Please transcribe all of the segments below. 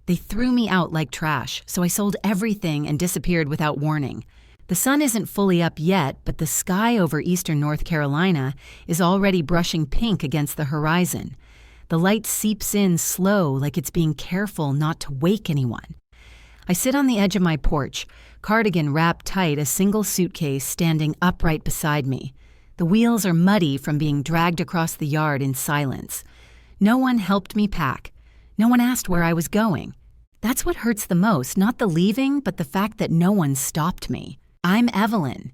They threw me out like trash, so I sold everything and disappeared without warning. The sun isn't fully up yet, but the sky over eastern North Carolina is already brushing pink against the horizon. The light seeps in slow, like it's being careful not to wake anyone. I sit on the edge of my porch, cardigan wrapped tight, a single suitcase standing upright beside me. The wheels are muddy from being dragged across the yard in silence. No one helped me pack. No one asked where I was going. That's what hurts the most, not the leaving, but the fact that no one stopped me. I'm Evelyn,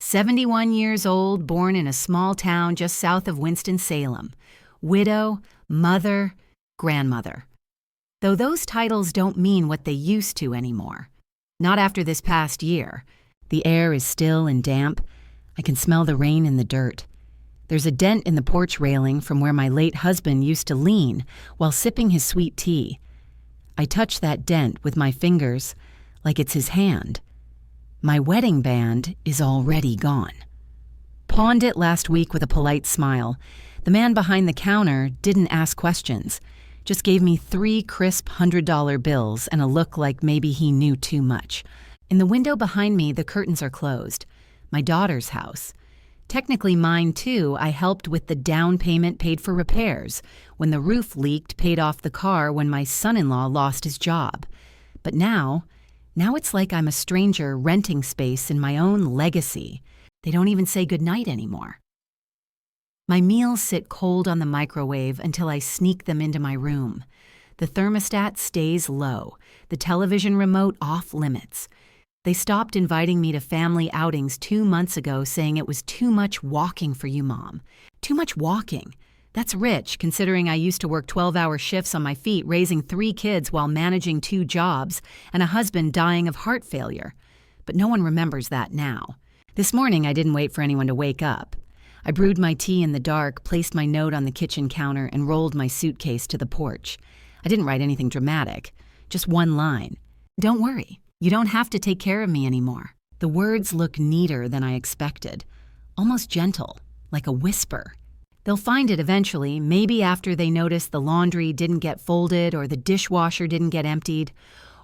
71 years old, born in a small town just south of Winston-Salem. Widow, mother, grandmother. Though those titles don't mean what they used to anymore. Not after this past year. The air is still and damp. I can smell the rain in the dirt. There's a dent in the porch railing from where my late husband used to lean while sipping his sweet tea. I touch that dent with my fingers like it's his hand. My wedding band is already gone. Pawned it last week with a polite smile. The man behind the counter didn't ask questions, just gave me 3 crisp $100 bills and a look like maybe he knew too much. In the window behind me, the curtains are closed. My daughter's house. Technically mine too. I helped with the down payment, paid for repairs. When the roof leaked, paid off the car when my son-in-law lost his job. But now it's like I'm a stranger renting space in my own legacy. They don't even say goodnight anymore. My meals sit cold on the microwave until I sneak them into my room. The thermostat stays low, the television remote off limits. They stopped inviting me to family outings 2 months ago, saying it was too much walking for you, Mom. Too much walking. That's rich, considering I used to work 12-hour shifts on my feet, raising 3 kids while managing 2 jobs, and a husband dying of heart failure. But no one remembers that now. This morning, I didn't wait for anyone to wake up. I brewed my tea in the dark, placed my note on the kitchen counter, and rolled my suitcase to the porch. I didn't write anything dramatic, just one line. Don't worry. You don't have to take care of me anymore. The words look neater than I expected, almost gentle, like a whisper. They'll find it eventually, maybe after they notice the laundry didn't get folded or the dishwasher didn't get emptied,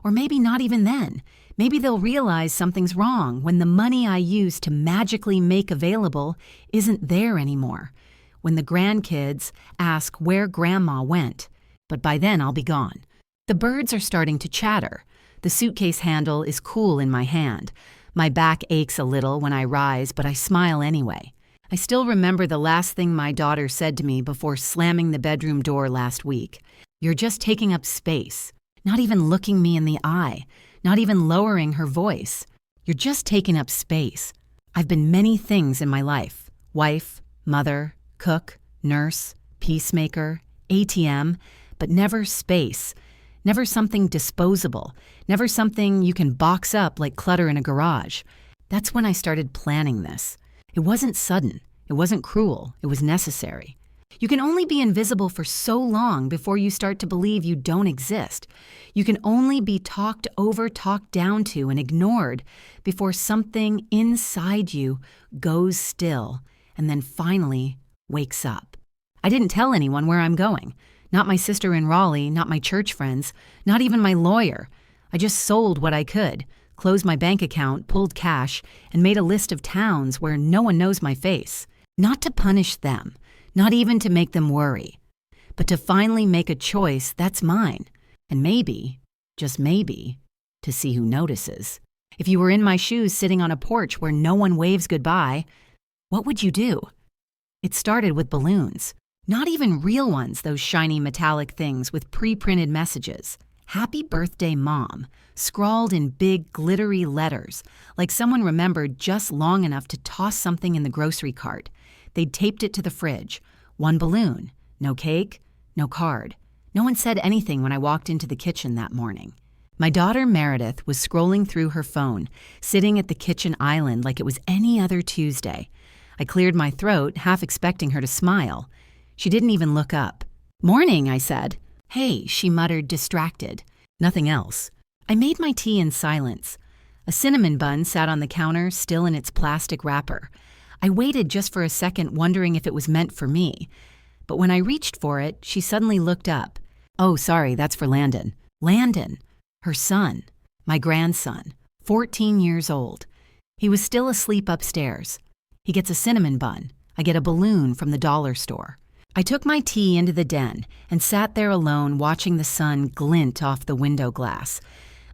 or maybe not even then. Maybe they'll realize something's wrong when the money I used to magically make available isn't there anymore, when the grandkids ask where Grandma went, but by then I'll be gone. The birds are starting to chatter. The suitcase handle is cool in my hand. My back aches a little when I rise, but I smile anyway. I still remember the last thing my daughter said to me before slamming the bedroom door last week. You're just taking up space. Not even looking me in the eye. Not even lowering her voice. You're just taking up space. I've been many things in my life. Wife, mother, cook, nurse, peacemaker, ATM, but never space. Never something disposable, never something you can box up like clutter in a garage. That's when I started planning this. It wasn't sudden, it wasn't cruel, it was necessary. You can only be invisible for so long before you start to believe you don't exist. You can only be talked over, talked down to, and ignored before something inside you goes still and then finally wakes up. I didn't tell anyone where I'm going. Not my sister in Raleigh, not my church friends, not even my lawyer. I just sold what I could, closed my bank account, pulled cash, and made a list of towns where no one knows my face. Not to punish them, not even to make them worry, but to finally make a choice that's mine. And maybe, just maybe, to see who notices. If you were in my shoes sitting on a porch where no one waves goodbye, what would you do? It started with balloons. Not even real ones, those shiny metallic things with pre-printed messages. Happy birthday, Mom, scrawled in big glittery letters, like someone remembered just long enough to toss something in the grocery cart. They'd taped it to the fridge. 1 balloon, no cake, no card. No one said anything when I walked into the kitchen that morning. My daughter Meredith was scrolling through her phone, sitting at the kitchen island like it was any other Tuesday. I cleared my throat, half expecting her to smile. She didn't even look up. "Morning," I said. "Hey," she muttered, distracted. Nothing else. I made my tea in silence. A cinnamon bun sat on the counter, still in its plastic wrapper. I waited just for a second, wondering if it was meant for me. But when I reached for it, she suddenly looked up. "Oh, sorry, that's for Landon." Landon, her son, my grandson, 14 years old. He was still asleep upstairs. He gets a cinnamon bun. I get a balloon from the dollar store. I took my tea into the den and sat there alone watching the sun glint off the window glass.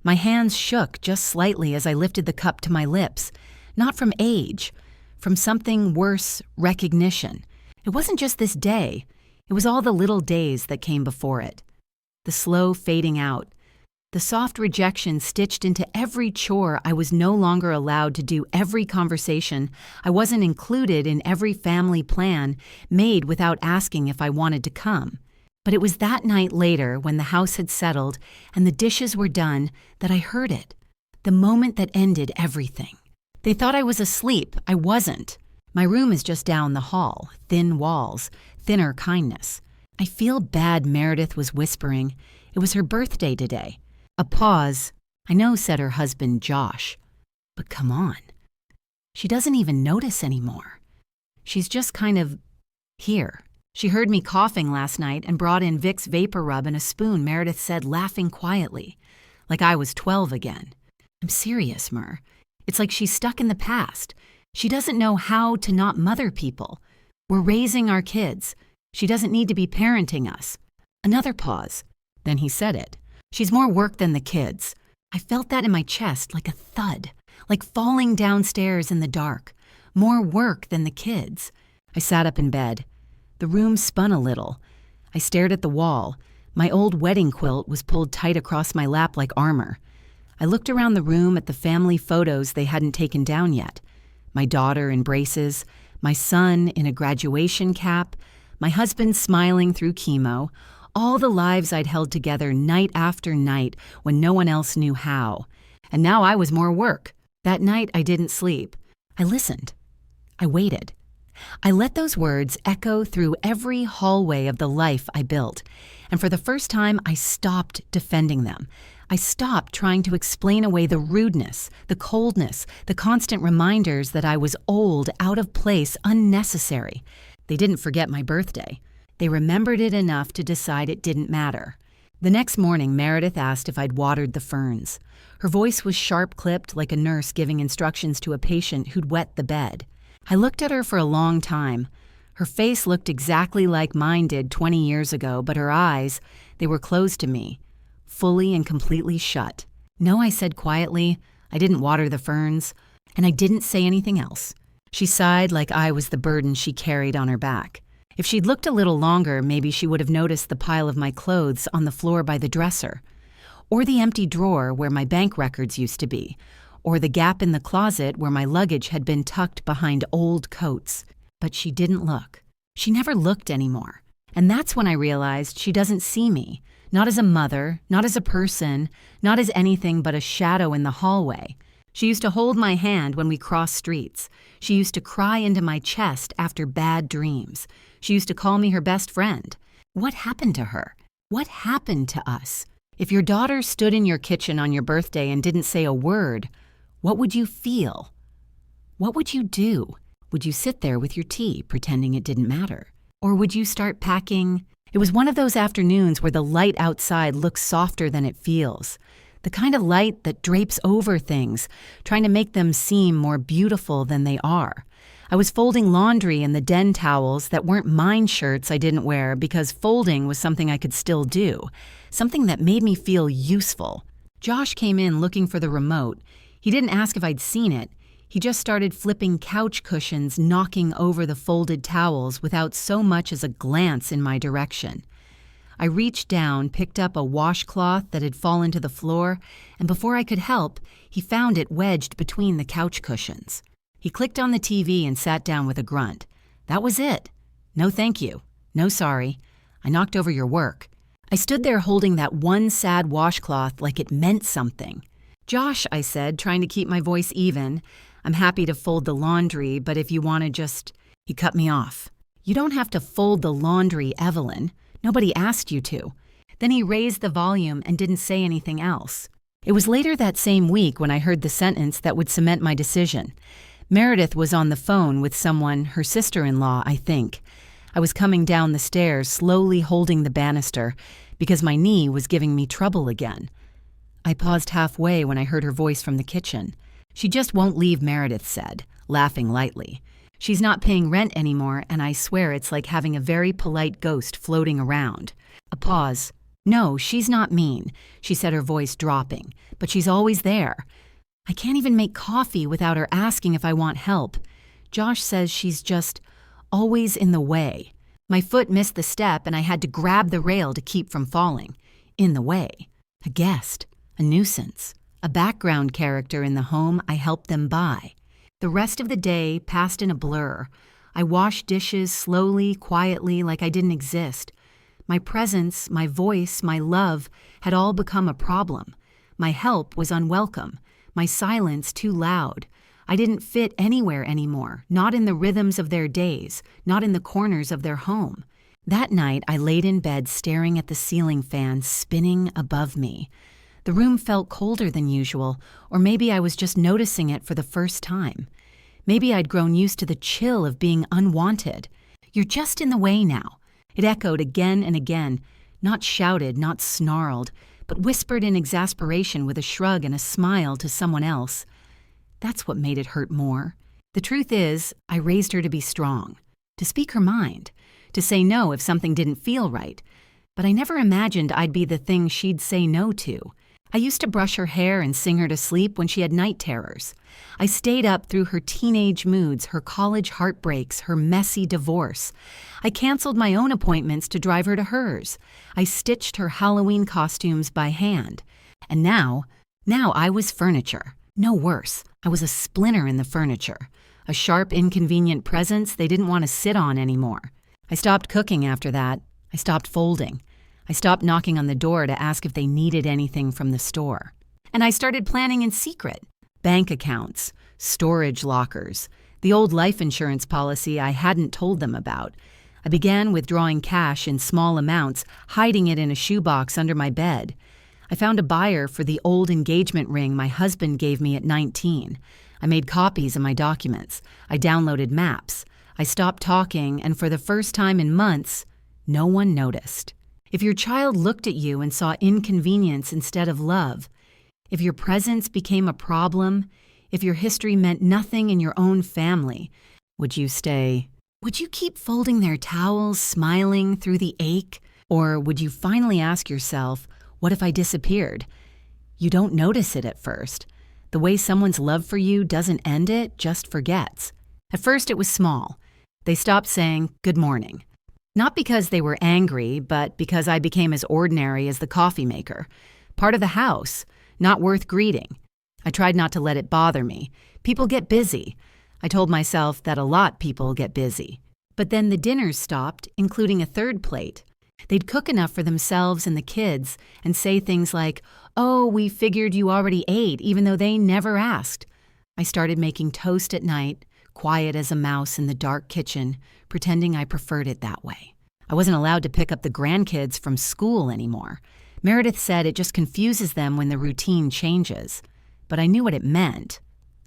My hands shook just slightly as I lifted the cup to my lips, not from age, from something worse, recognition. It wasn't just this day. It was all the little days that came before it. The slow fading out, the soft rejection stitched into every chore I was no longer allowed to do, every conversation I wasn't included in, every family plan made without asking if I wanted to come. But it was that night later, when the house had settled and the dishes were done, that I heard it. The moment that ended everything. They thought I was asleep. I wasn't. My room is just down the hall, thin walls, thinner kindness. I feel bad, Meredith was whispering. It was her birthday today. A pause. I know, said her husband, Josh. But come on. She doesn't even notice anymore. She's just kind of here. She heard me coughing last night and brought in Vicks Vapor Rub and a spoon, Meredith said, laughing quietly, like I was 12 again. I'm serious, Mer. It's like she's stuck in the past. She doesn't know how to not mother people. We're raising our kids. She doesn't need to be parenting us. Another pause. Then he said it. She's more work than the kids. I felt that in my chest like a thud, like falling downstairs in the dark. More work than the kids. I sat up in bed. The room spun a little. I stared at the wall. My old wedding quilt was pulled tight across my lap like armor. I looked around the room at the family photos they hadn't taken down yet. My daughter in braces, my son in a graduation cap, my husband smiling through chemo, all the lives I'd held together night after night when no one else knew how. And now I was more work. That night I didn't sleep. I listened. I waited. I let those words echo through every hallway of the life I built. And for the first time, I stopped defending them. I stopped trying to explain away the rudeness, the coldness, the constant reminders that I was old, out of place, unnecessary. They didn't forget my birthday. They remembered it enough to decide it didn't matter. The next morning, Meredith asked if I'd watered the ferns. Her voice was sharp-clipped like a nurse giving instructions to a patient who'd wet the bed. I looked at her for a long time. Her face looked exactly like mine did 20 years ago, but her eyes, they were closed to me, fully and completely shut. No, I said quietly, I didn't water the ferns, and I didn't say anything else. She sighed like I was the burden she carried on her back. If she'd looked a little longer, maybe she would have noticed the pile of my clothes on the floor by the dresser, or the empty drawer where my bank records used to be, or the gap in the closet where my luggage had been tucked behind old coats. But she didn't look. She never looked anymore. And that's when I realized she doesn't see me, not as a mother, not as a person, not as anything but a shadow in the hallway. She used to hold my hand when we crossed streets. She used to cry into my chest after bad dreams. She used to call me her best friend. What happened to her? What happened to us? If your daughter stood in your kitchen on your birthday and didn't say a word, what would you feel? What would you do? Would you sit there with your tea, pretending it didn't matter? Or would you start packing? It was one of those afternoons where the light outside looks softer than it feels. The kind of light that drapes over things, trying to make them seem more beautiful than they are. I was folding laundry in the den towels that weren't mine shirts I didn't wear because folding was something I could still do, something that made me feel useful. Josh came in looking for the remote. He didn't ask if I'd seen it. He just started flipping couch cushions, knocking over the folded towels without so much as a glance in my direction. I reached down, picked up a washcloth that had fallen to the floor, and before I could help, he found it wedged between the couch cushions. He clicked on the TV and sat down with a grunt. That was it. No thank you. No sorry. I knocked over your work. I stood there holding that one sad washcloth like it meant something. Josh, I said, trying to keep my voice even, I'm happy to fold the laundry, but if you want to just... He cut me off. You don't have to fold the laundry, Evelyn. Nobody asked you to. Then he raised the volume and didn't say anything else. It was later that same week when I heard the sentence that would cement my decision. Meredith was on the phone with someone, her sister-in-law, I think. I was coming down the stairs, slowly holding the banister, because my knee was giving me trouble again. I paused halfway when I heard her voice from the kitchen. "She just won't leave," Meredith said, laughing lightly. "She's not paying rent anymore, and I swear it's like having a very polite ghost floating around." A pause. "No, she's not mean," she said, her voice dropping, "but she's always there. I can't even make coffee without her asking if I want help. Josh says she's just always in the way." My foot missed the step and I had to grab the rail to keep from falling. In the way. A guest. A nuisance. A background character in the home I helped them buy. The rest of the day passed in a blur. I washed dishes slowly, quietly, like I didn't exist. My presence, my voice, my love had all become a problem. My help was unwelcome. My silence too loud. I didn't fit anywhere anymore, not in the rhythms of their days, not in the corners of their home. That night, I laid in bed staring at the ceiling fan spinning above me. The room felt colder than usual, or maybe I was just noticing it for the first time. Maybe I'd grown used to the chill of being unwanted. "You're just in the way now." It echoed again and again, not shouted, not snarled, but whispered in exasperation with a shrug and a smile to someone else. That's what made it hurt more. The truth is, I raised her to be strong, to speak her mind, to say no if something didn't feel right. But I never imagined I'd be the thing she'd say no to. I used to brush her hair and sing her to sleep when she had night terrors. I stayed up through her teenage moods, her college heartbreaks, her messy divorce. I canceled my own appointments to drive her to hers. I stitched her Halloween costumes by hand. And now I was furniture. No worse, I was a splinter in the furniture. A sharp, inconvenient presence they didn't want to sit on anymore. I stopped cooking after that. I stopped folding. I stopped knocking on the door to ask if they needed anything from the store. And I started planning in secret. Bank accounts, storage lockers, the old life insurance policy I hadn't told them about. I began withdrawing cash in small amounts, hiding it in a shoebox under my bed. I found a buyer for the old engagement ring my husband gave me at 19. I made copies of my documents. I downloaded maps. I stopped talking, and for the first time in months, no one noticed. If your child looked at you and saw inconvenience instead of love, if your presence became a problem, if your history meant nothing in your own family, would you stay? Would you keep folding their towels, smiling through the ache? Or would you finally ask yourself, what if I disappeared? You don't notice it at first. The way someone's love for you doesn't end it, just forgets. At first it was small. They stopped saying, "Good morning." Not because they were angry, but because I became as ordinary as the coffee maker. Part of the house, not worth greeting. I tried not to let it bother me. People get busy. I told myself that a lot people get busy. But then the dinners stopped, including a third plate. They'd cook enough for themselves and the kids and say things like, "Oh, we figured you already ate," even though they never asked. I started making toast at night, quiet as a mouse in the dark kitchen, pretending I preferred it that way. I wasn't allowed to pick up the grandkids from school anymore. Meredith said it just confuses them when the routine changes. But I knew what it meant.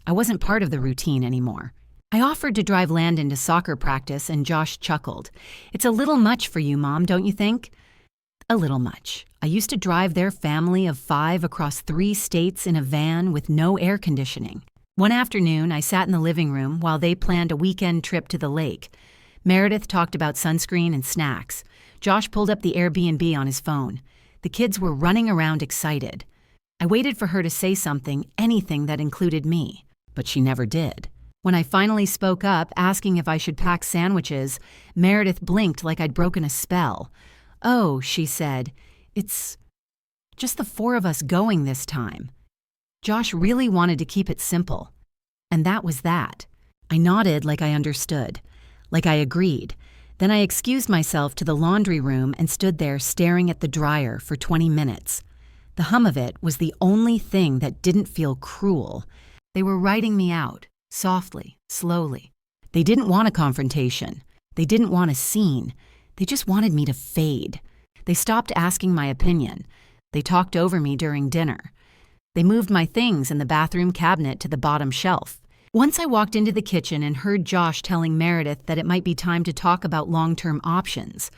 I wasn't part of the routine anymore. I offered to drive Landon to soccer practice, and Josh chuckled. "It's a little much for you, Mom, don't you think?" A little much. I used to drive their family of 5 across 3 states in a van with no air conditioning. One afternoon, I sat in the living room while they planned a weekend trip to the lake. Meredith talked about sunscreen and snacks. Josh pulled up the Airbnb on his phone. The kids were running around excited. I waited for her to say something, anything that included me, but she never did. When I finally spoke up, asking if I should pack sandwiches, Meredith blinked like I'd broken a spell. "Oh," she said, "it's just the 4 of us going this time." Josh really wanted to keep it simple. And that was that. I nodded like I understood, like I agreed. Then I excused myself to the laundry room and stood there staring at the dryer for 20 minutes. The hum of it was the only thing that didn't feel cruel. They were writing me out, softly, slowly. They didn't want a confrontation. They didn't want a scene. They just wanted me to fade. They stopped asking my opinion. They talked over me during dinner. They moved my things in the bathroom cabinet to the bottom shelf. Once I walked into the kitchen and heard Josh telling Meredith that it might be time to talk about long-term options.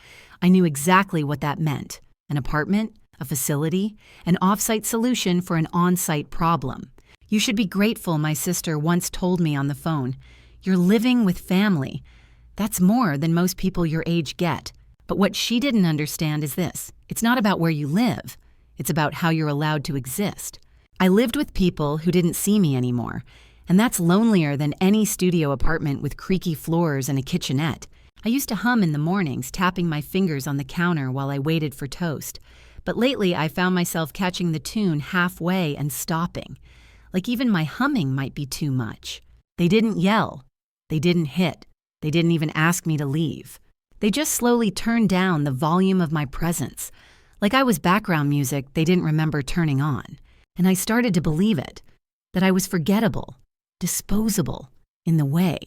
I knew exactly what that meant, an apartment, a facility, an off-site solution for an on-site problem. You should be grateful, my sister once told me on the phone. You're living with family. That's more than most people your age get. But what she didn't understand is this. It's not about where you live. It's about how you're allowed to exist. I lived with people who didn't see me anymore, and that's lonelier than any studio apartment with creaky floors and a kitchenette. I used to hum in the mornings, tapping my fingers on the counter while I waited for toast. But lately I found myself catching the tune halfway and stopping. Like even my humming might be too much. They didn't yell. They didn't hit. They didn't even ask me to leave. They just slowly turned down the volume of my presence. Like I was background music they didn't remember turning on. And I started to believe it, that I was forgettable, disposable, in the way.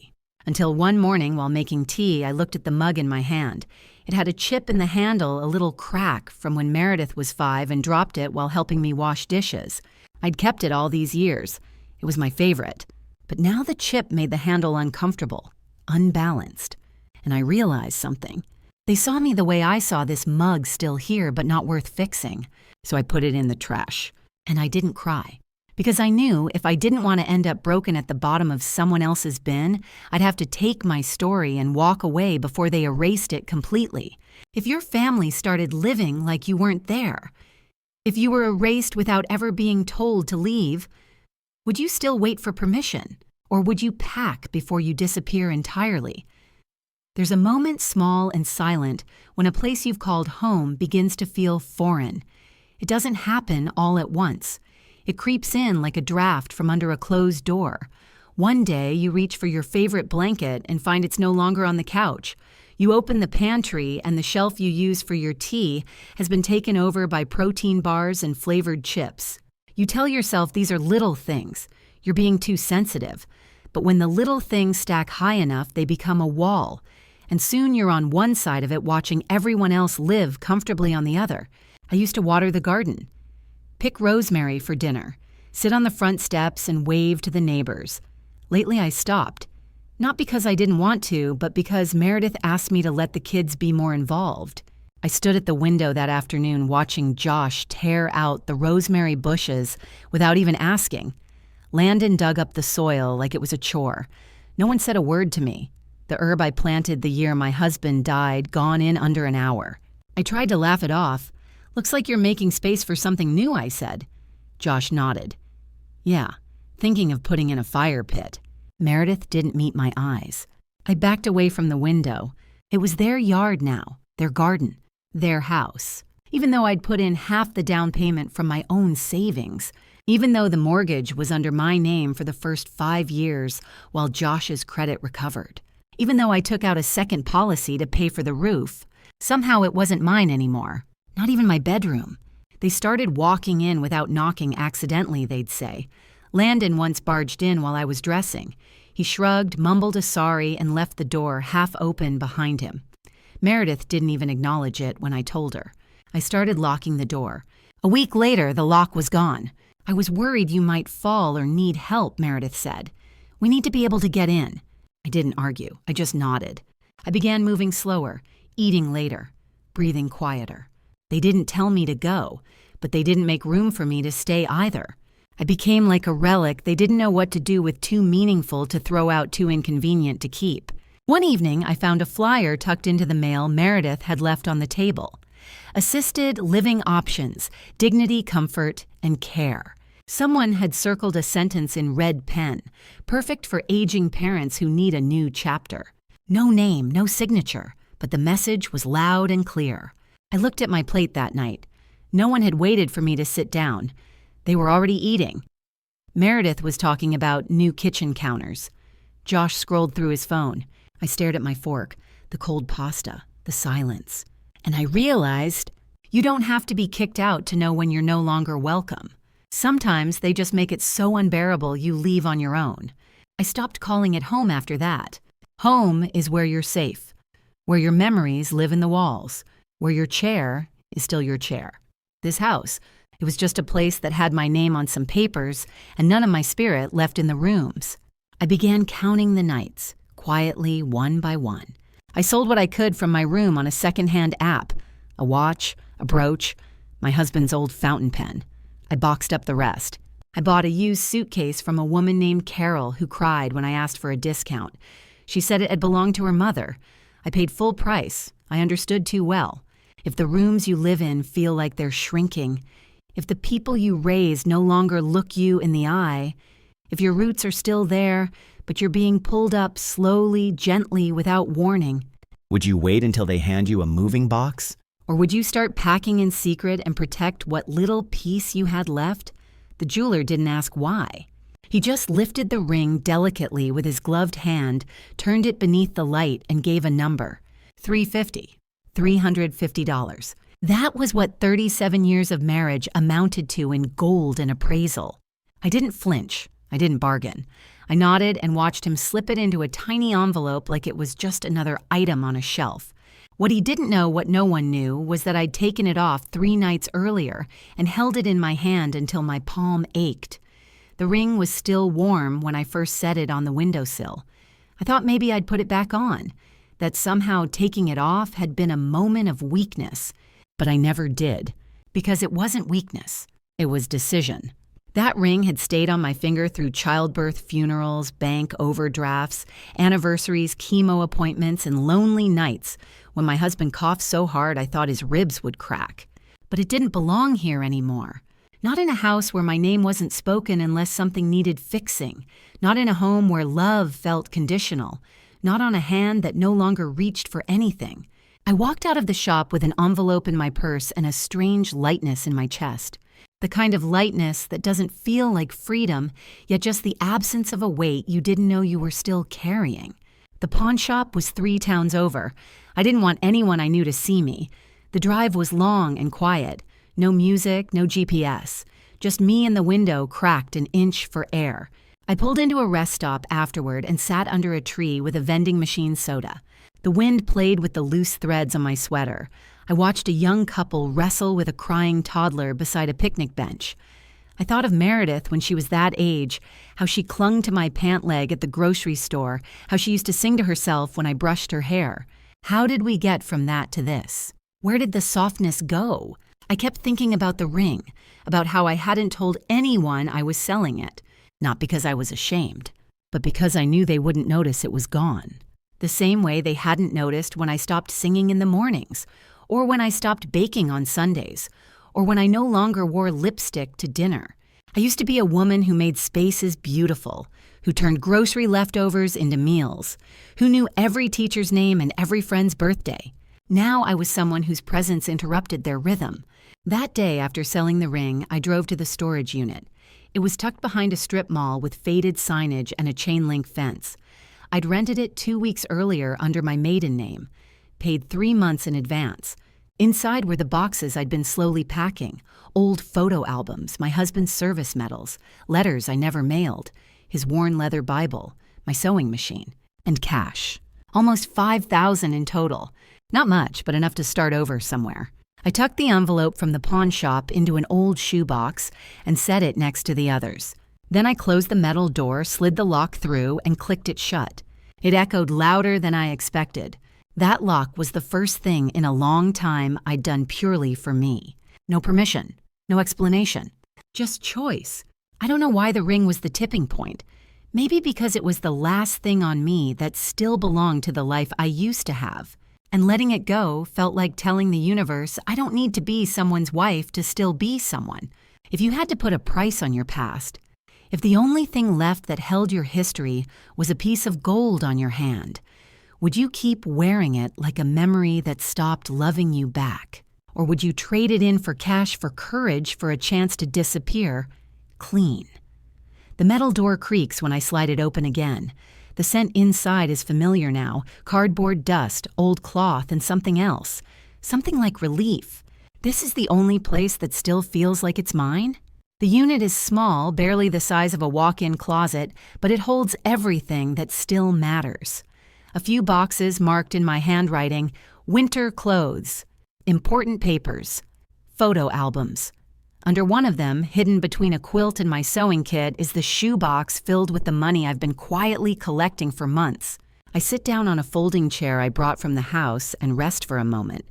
Until one morning while making tea, I looked at the mug in my hand. It had a chip in the handle, a little crack from when Meredith was 5 and dropped it while helping me wash dishes. I'd kept it all these years. It was my favorite. But now the chip made the handle uncomfortable, unbalanced. And I realized something. They saw me the way I saw this mug still here but not worth fixing. So I put it in the trash. And I didn't cry. Because I knew if I didn't want to end up broken at the bottom of someone else's bin, I'd have to take my story and walk away before they erased it completely. If your family started living like you weren't there, if you were erased without ever being told to leave, would you still wait for permission? Or would you pack before you disappear entirely? There's a moment small and silent when a place you've called home begins to feel foreign. It doesn't happen all at once. It creeps in like a draft from under a closed door. One day, you reach for your favorite blanket and find it's no longer on the couch. You open the pantry and the shelf you use for your tea has been taken over by protein bars and flavored chips. You tell yourself these are little things. You're being too sensitive. But when the little things stack high enough, they become a wall. And soon you're on one side of it watching everyone else live comfortably on the other. I used to water the garden. Pick rosemary for dinner, sit on the front steps and wave to the neighbors. Lately I stopped. Not because I didn't want to, but because Meredith asked me to let the kids be more involved. I stood at the window that afternoon watching Josh tear out the rosemary bushes without even asking. Landon dug up the soil like it was a chore. No one said a word to me. The herb I planted the year my husband died, gone in under an hour. I tried to laugh it off. Looks like you're making space for something new, I said. Josh nodded. Yeah, thinking of putting in a fire pit. Meredith didn't meet my eyes. I backed away from the window. It was their yard now, their garden, their house. Even though I'd put in half the down payment from my own savings, even though the mortgage was under my name for the first 5 years while Josh's credit recovered, even though I took out a second policy to pay for the roof, somehow it wasn't mine anymore. Not even my bedroom. They started walking in without knocking accidentally, they'd say. Landon once barged in while I was dressing. He shrugged, mumbled a sorry, and left the door half open behind him. Meredith didn't even acknowledge it when I told her. I started locking the door. A week later, the lock was gone. I was worried you might fall or need help, Meredith said. We need to be able to get in. I didn't argue. I just nodded. I began moving slower, eating later, breathing quieter. They didn't tell me to go, but they didn't make room for me to stay either. I became like a relic they didn't know what to do with, too meaningful to throw out, too inconvenient to keep. One evening, I found a flyer tucked into the mail Meredith had left on the table. Assisted living options, dignity, comfort, and care. Someone had circled a sentence in red pen, perfect for aging parents who need a new chapter. No name, no signature, but the message was loud and clear. I looked at my plate that night. No one had waited for me to sit down. They were already eating. Meredith was talking about new kitchen counters. Josh scrolled through his phone. I stared at my fork, the cold pasta, the silence. And I realized you don't have to be kicked out to know when you're no longer welcome. Sometimes they just make it so unbearable you leave on your own. I stopped calling it home after that. Home is where you're safe, where your memories live in the walls, where your chair is still your chair. This house, it was just a place that had my name on some papers and none of my spirit left in the rooms. I began counting the nights, quietly, one by one. I sold what I could from my room on a second-hand app, a watch, a brooch, my husband's old fountain pen. I boxed up the rest. I bought a used suitcase from a woman named Carol who cried when I asked for a discount. She said it had belonged to her mother. I paid full price. I understood too well. If the rooms you live in feel like they're shrinking, if the people you raise no longer look you in the eye, if your roots are still there, but you're being pulled up slowly, gently, without warning. Would you wait until they hand you a moving box? Or would you start packing in secret and protect what little piece you had left? The jeweler didn't ask why. He just lifted the ring delicately with his gloved hand, turned it beneath the light, and gave a number. $350. $350. That was what 37 years of marriage amounted to in gold and appraisal. I didn't flinch. I didn't bargain. I nodded and watched him slip it into a tiny envelope like it was just another item on a shelf. What he didn't know, what no one knew, was that I'd taken it off 3 nights earlier and held it in my hand until my palm ached. The ring was still warm when I first set it on the windowsill. I thought maybe I'd put it back on, that somehow taking it off had been a moment of weakness. But I never did, because it wasn't weakness. It was decision. That ring had stayed on my finger through childbirth, funerals, bank overdrafts, anniversaries, chemo appointments, and lonely nights when my husband coughed so hard I thought his ribs would crack. But it didn't belong here anymore. Not in a house where my name wasn't spoken unless something needed fixing. Not in a home where love felt conditional. Not on a hand that no longer reached for anything. I walked out of the shop with an envelope in my purse and a strange lightness in my chest. The kind of lightness that doesn't feel like freedom, yet just the absence of a weight you didn't know you were still carrying. The pawn shop was 3 towns over. I didn't want anyone I knew to see me. The drive was long and quiet. No music, no GPS. Just me in the window cracked an inch for air. I pulled into a rest stop afterward and sat under a tree with a vending machine soda. The wind played with the loose threads on my sweater. I watched a young couple wrestle with a crying toddler beside a picnic bench. I thought of Meredith when she was that age, how she clung to my pant leg at the grocery store, how she used to sing to herself when I brushed her hair. How did we get from that to this? Where did the softness go? I kept thinking about the ring, about how I hadn't told anyone I was selling it, not because I was ashamed, but because I knew they wouldn't notice it was gone. The same way they hadn't noticed when I stopped singing in the mornings, or when I stopped baking on Sundays, or when I no longer wore lipstick to dinner. I used to be a woman who made spaces beautiful, who turned grocery leftovers into meals, who knew every teacher's name and every friend's birthday. Now I was someone whose presence interrupted their rhythm. That day after selling the ring, I drove to the storage unit. It was tucked behind a strip mall with faded signage and a chain-link fence. I'd rented it 2 weeks earlier under my maiden name, paid 3 months in advance. Inside were the boxes I'd been slowly packing, old photo albums, my husband's service medals, letters I never mailed, his worn leather Bible, my sewing machine, and cash. Almost $5,000 in total. Not much, but enough to start over somewhere. I tucked the envelope from the pawn shop into an old shoebox and set it next to the others. Then I closed the metal door, slid the lock through, and clicked it shut. It echoed louder than I expected. That lock was the first thing in a long time I'd done purely for me. No permission, no explanation, just choice. I don't know why the ring was the tipping point. Maybe because it was the last thing on me that still belonged to the life I used to have. And letting it go felt like telling the universe I don't need to be someone's wife to still be someone. If you had to put a price on your past, if the only thing left that held your history was a piece of gold on your hand, would you keep wearing it like a memory that stopped loving you back? Or would you trade it in for cash for courage for a chance to disappear clean? The metal door creaks when I slide it open again. The scent inside is familiar now, cardboard dust, old cloth, and something else. Something like relief. This is the only place that still feels like it's mine? The unit is small, barely the size of a walk-in closet, but it holds everything that still matters. A few boxes marked in my handwriting, winter clothes, important papers, photo albums. Under one of them, hidden between a quilt and my sewing kit, is the shoebox filled with the money I've been quietly collecting for months. I sit down on a folding chair I brought from the house and rest for a moment.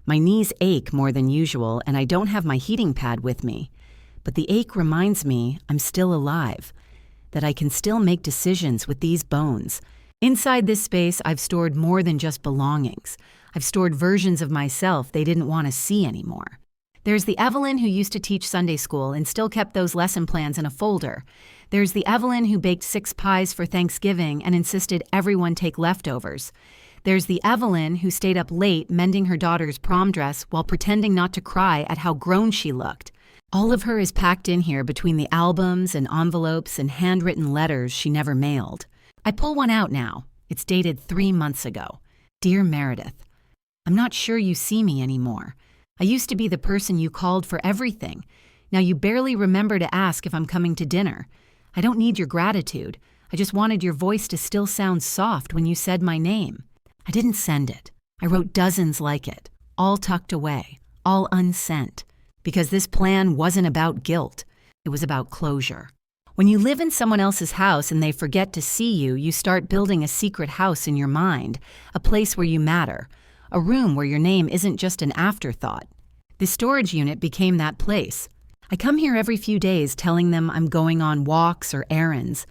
My knees ache more than usual, and I don't have my heating pad with me. But the ache reminds me I'm still alive, that I can still make decisions with these bones. Inside this space, I've stored more than just belongings. I've stored versions of myself they didn't want to see anymore. There's the Evelyn who used to teach Sunday school and still kept those lesson plans in a folder. There's the Evelyn who baked 6 pies for Thanksgiving and insisted everyone take leftovers. There's the Evelyn who stayed up late mending her daughter's prom dress while pretending not to cry at how grown she looked. All of her is packed in here between the albums and envelopes and handwritten letters she never mailed. I pull one out now. It's dated 3 months ago. Dear Meredith, I'm not sure you see me anymore. I used to be the person you called for everything. Now you barely remember to ask if I'm coming to dinner. I don't need your gratitude. I just wanted your voice to still sound soft when you said my name. I didn't send it. I wrote dozens like it, all tucked away, all unsent, because this plan wasn't about guilt. It was about closure. When you live in someone else's house and they forget to see you, you start building a secret house in your mind, a place where you matter, a room where your name isn't just an afterthought. The storage unit became that place. I come here every few days telling them I'm going on walks or errands.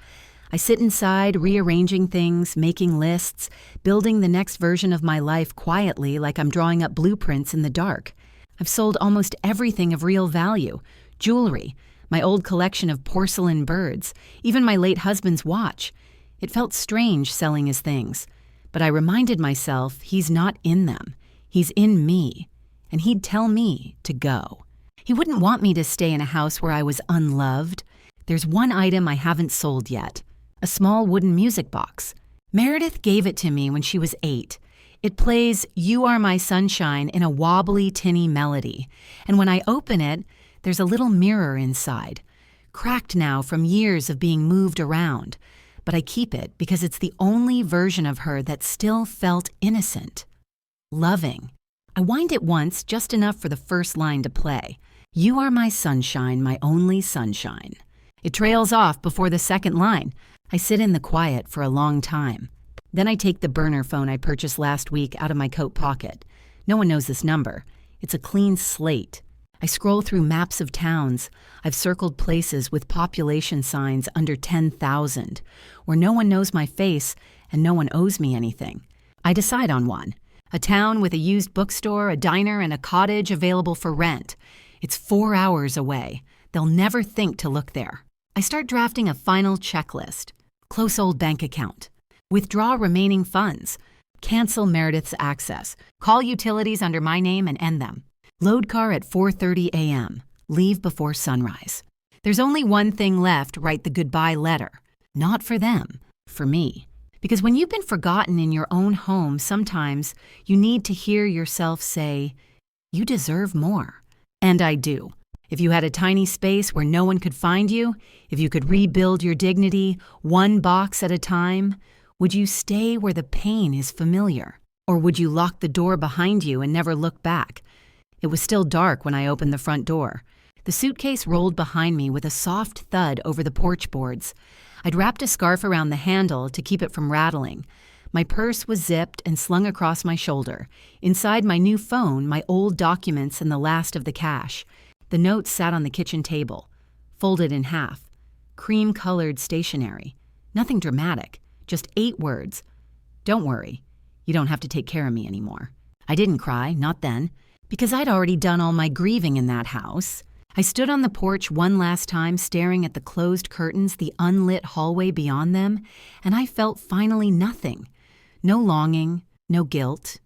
I sit inside rearranging things, making lists, building the next version of my life quietly like I'm drawing up blueprints in the dark. I've sold almost everything of real value, jewelry, my old collection of porcelain birds, even my late husband's watch. It felt strange selling his things, but I reminded myself he's not in them. He's in me, and he'd tell me to go. He wouldn't want me to stay in a house where I was unloved. There's one item I haven't sold yet, a small wooden music box. Meredith gave it to me when she was 8. It plays You Are My Sunshine in a wobbly, tinny melody, and when I open it, there's a little mirror inside, cracked now from years of being moved around, but I keep it because it's the only version of her that still felt innocent, loving. I wind it once, just enough for the first line to play. You are my sunshine, my only sunshine. It trails off before the second line. I sit in the quiet for a long time. Then I take the burner phone I purchased last week out of my coat pocket. No one knows this number. It's a clean slate. I scroll through maps of towns. I've circled places with population signs under 10,000, where no one knows my face and no one owes me anything. I decide on one. A town with a used bookstore, a diner, and a cottage available for rent. It's 4 hours away. They'll never think to look there. I start drafting a final checklist. Close old bank account. Withdraw remaining funds. Cancel Meredith's access. Call utilities under my name and end them. Load car at 4:30 a.m. Leave before sunrise. There's only one thing left, write the goodbye letter. Not for them, for me. Because when you've been forgotten in your own home, sometimes you need to hear yourself say, you deserve more. And I do. If you had a tiny space where no one could find you, if you could rebuild your dignity one box at a time, would you stay where the pain is familiar? Or would you lock the door behind you and never look back? It was still dark when I opened the front door. The suitcase rolled behind me with a soft thud over the porch boards. I'd wrapped a scarf around the handle to keep it from rattling. My purse was zipped and slung across my shoulder. Inside my new phone, my old documents and the last of the cash. The notes sat on the kitchen table, folded in half. Cream-colored stationery. Nothing dramatic, just 8 words. Don't worry, you don't have to take care of me anymore. I didn't cry, not then, because I'd already done all my grieving in that house. I stood on the porch one last time staring at the closed curtains, the unlit hallway beyond them, and I felt finally nothing. No longing, no guilt,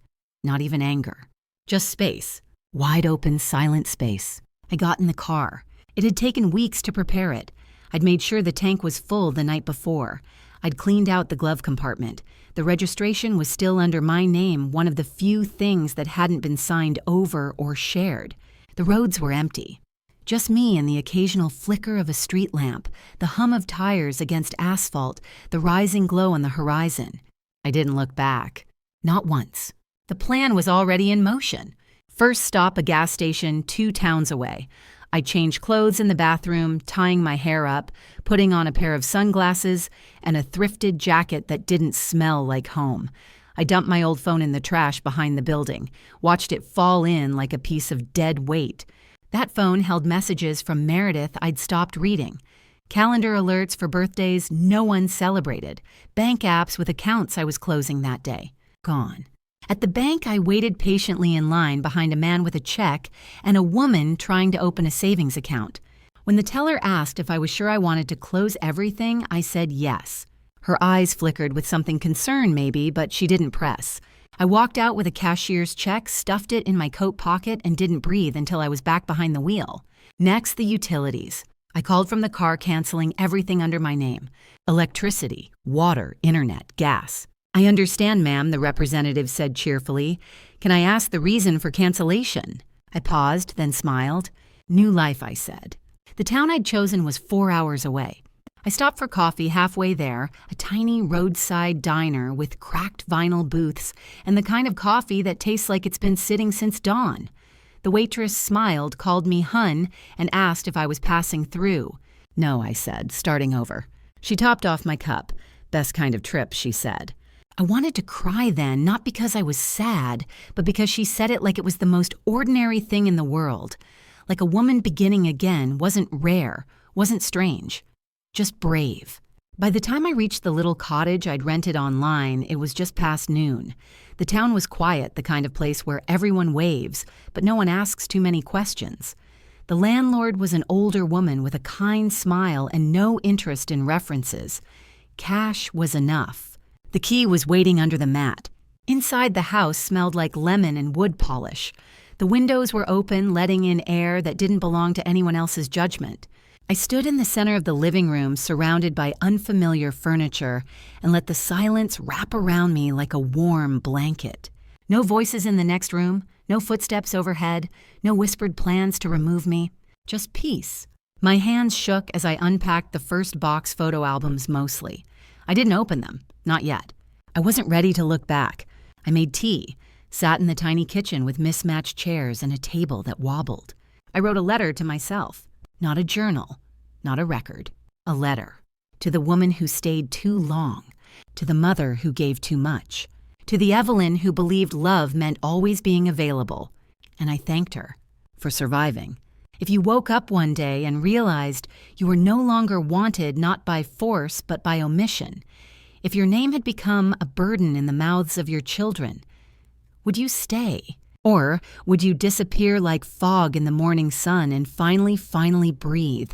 not even anger. Just space. Wide open, silent space. I got in the car. It had taken weeks to prepare it. I'd made sure the tank was full the night before. I'd cleaned out the glove compartment. The registration was still under my name, one of the few things that hadn't been signed over or shared. The roads were empty. Just me and the occasional flicker of a street lamp, the hum of tires against asphalt, the rising glow on the horizon. I didn't look back. Not once. The plan was already in motion. First stop, a gas station 2 towns away. I changed clothes in the bathroom, tying my hair up, putting on a pair of sunglasses, and a thrifted jacket that didn't smell like home. I dumped my old phone in the trash behind the building, watched it fall in like a piece of dead weight. That phone held messages from Meredith I'd stopped reading. Calendar alerts for birthdays no one celebrated. Bank apps with accounts I was closing that day. Gone. At the bank, I waited patiently in line behind a man with a check and a woman trying to open a savings account. When the teller asked if I was sure I wanted to close everything, I said yes. Her eyes flickered with something concerned maybe, but she didn't press. I walked out with a cashier's check, stuffed it in my coat pocket, and didn't breathe until I was back behind the wheel. Next, the utilities. I called from the car, canceling everything under my name. Electricity, water, internet, gas. "I understand, ma'am," the representative said cheerfully. "Can I ask the reason for cancellation?" I paused, then smiled. "New life," I said. The town I'd chosen was 4 hours away. I stopped for coffee halfway there, a tiny roadside diner with cracked vinyl booths and the kind of coffee that tastes like it's been sitting since dawn. The waitress smiled, called me hun, and asked if I was passing through. "No," I said, starting over. She topped off my cup. "Best kind of trip," she said. I wanted to cry then, not because I was sad, but because she said it like it was the most ordinary thing in the world. Like a woman beginning again wasn't rare, wasn't strange. Just brave. By the time I reached the little cottage I'd rented online, it was just past noon. The town was quiet, the kind of place where everyone waves, but no one asks too many questions. The landlord was an older woman with a kind smile and no interest in references. Cash was enough. The key was waiting under the mat. Inside the house smelled like lemon and wood polish. The windows were open, letting in air that didn't belong to anyone else's judgment. I stood in the center of the living room, surrounded by unfamiliar furniture, and let the silence wrap around me like a warm blanket. No voices in the next room, no footsteps overhead, no whispered plans to remove me. Just peace. My hands shook as I unpacked the first box photo albums mostly. I didn't open them, not yet. I wasn't ready to look back. I made tea, sat in the tiny kitchen with mismatched chairs and a table that wobbled. I wrote a letter to myself. Not a journal, not a record, a letter. To the woman who stayed too long, to the mother who gave too much, to the Evelyn who believed love meant always being available. And I thanked her for surviving. If you woke up one day and realized you were no longer wanted not by force but by omission, if your name had become a burden in the mouths of your children, would you stay? Or would you disappear like fog in the morning sun and finally breathe?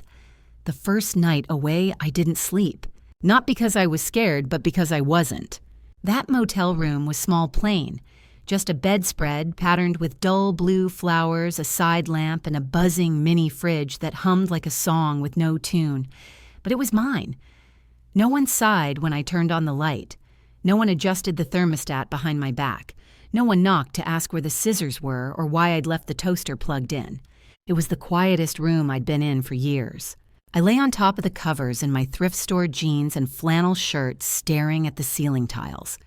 The first night away, I didn't sleep. Not because I was scared, but because I wasn't. That motel room was small plain. Just a bedspread patterned with dull blue flowers, a side lamp, and a buzzing mini fridge that hummed like a song with no tune. But it was mine. No one sighed when I turned on the light. No one adjusted the thermostat behind my back. No one knocked to ask where the scissors were or why I'd left the toaster plugged in. It was the quietest room I'd been in for years. I lay on top of the covers in my thrift store jeans and flannel shirt, staring at the ceiling tiles.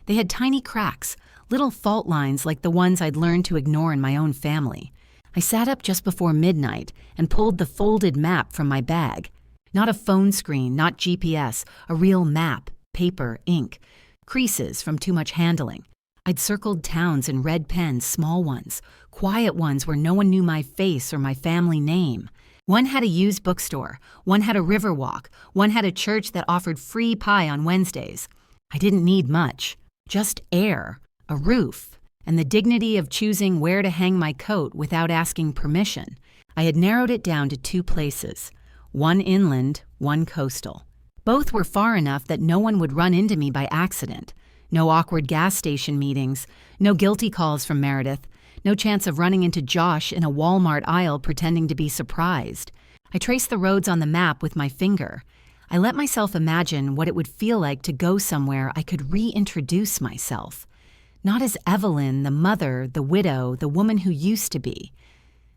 They had tiny cracks, little fault lines like the ones I'd learned to ignore in my own family. I sat up just before midnight and pulled the folded map from my bag. Not a phone screen, not GPS, a real map, paper, ink, creases from too much handling. I'd circled towns in red pens, small ones, quiet ones where no one knew my face or my family name. One had a used bookstore, one had a river walk, one had a church that offered free pie on Wednesdays. I didn't need much, just air, a roof, and the dignity of choosing where to hang my coat without asking permission. I had narrowed it down to 2 places, one inland, one coastal. Both were far enough that no one would run into me by accident. No awkward gas station meetings, no guilty calls from Meredith, no chance of running into Josh in a Walmart aisle pretending to be surprised. I traced the roads on the map with my finger. I let myself imagine what it would feel like to go somewhere I could reintroduce myself. Not as Evelyn, the mother, the widow, the woman who used to be,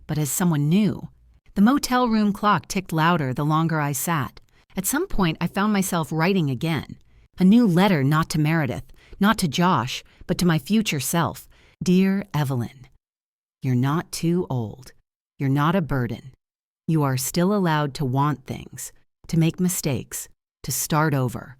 but as someone new. The motel room clock ticked louder the longer I sat. At some point, I found myself writing again. A new letter, not to Meredith, not to Josh, but to my future self. Dear Evelyn, you're not too old. You're not a burden. You are still allowed to want things, to make mistakes, to start over.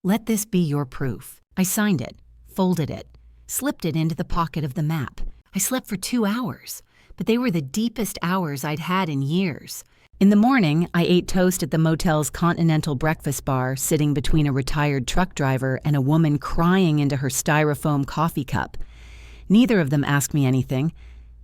Let this be your proof. I signed it, folded it, slipped it into the pocket of the map. I slept for 2 hours, but they were the deepest hours I'd had in years. In the morning, I ate toast at the motel's continental breakfast bar, sitting between a retired truck driver and a woman crying into her styrofoam coffee cup. Neither of them asked me anything.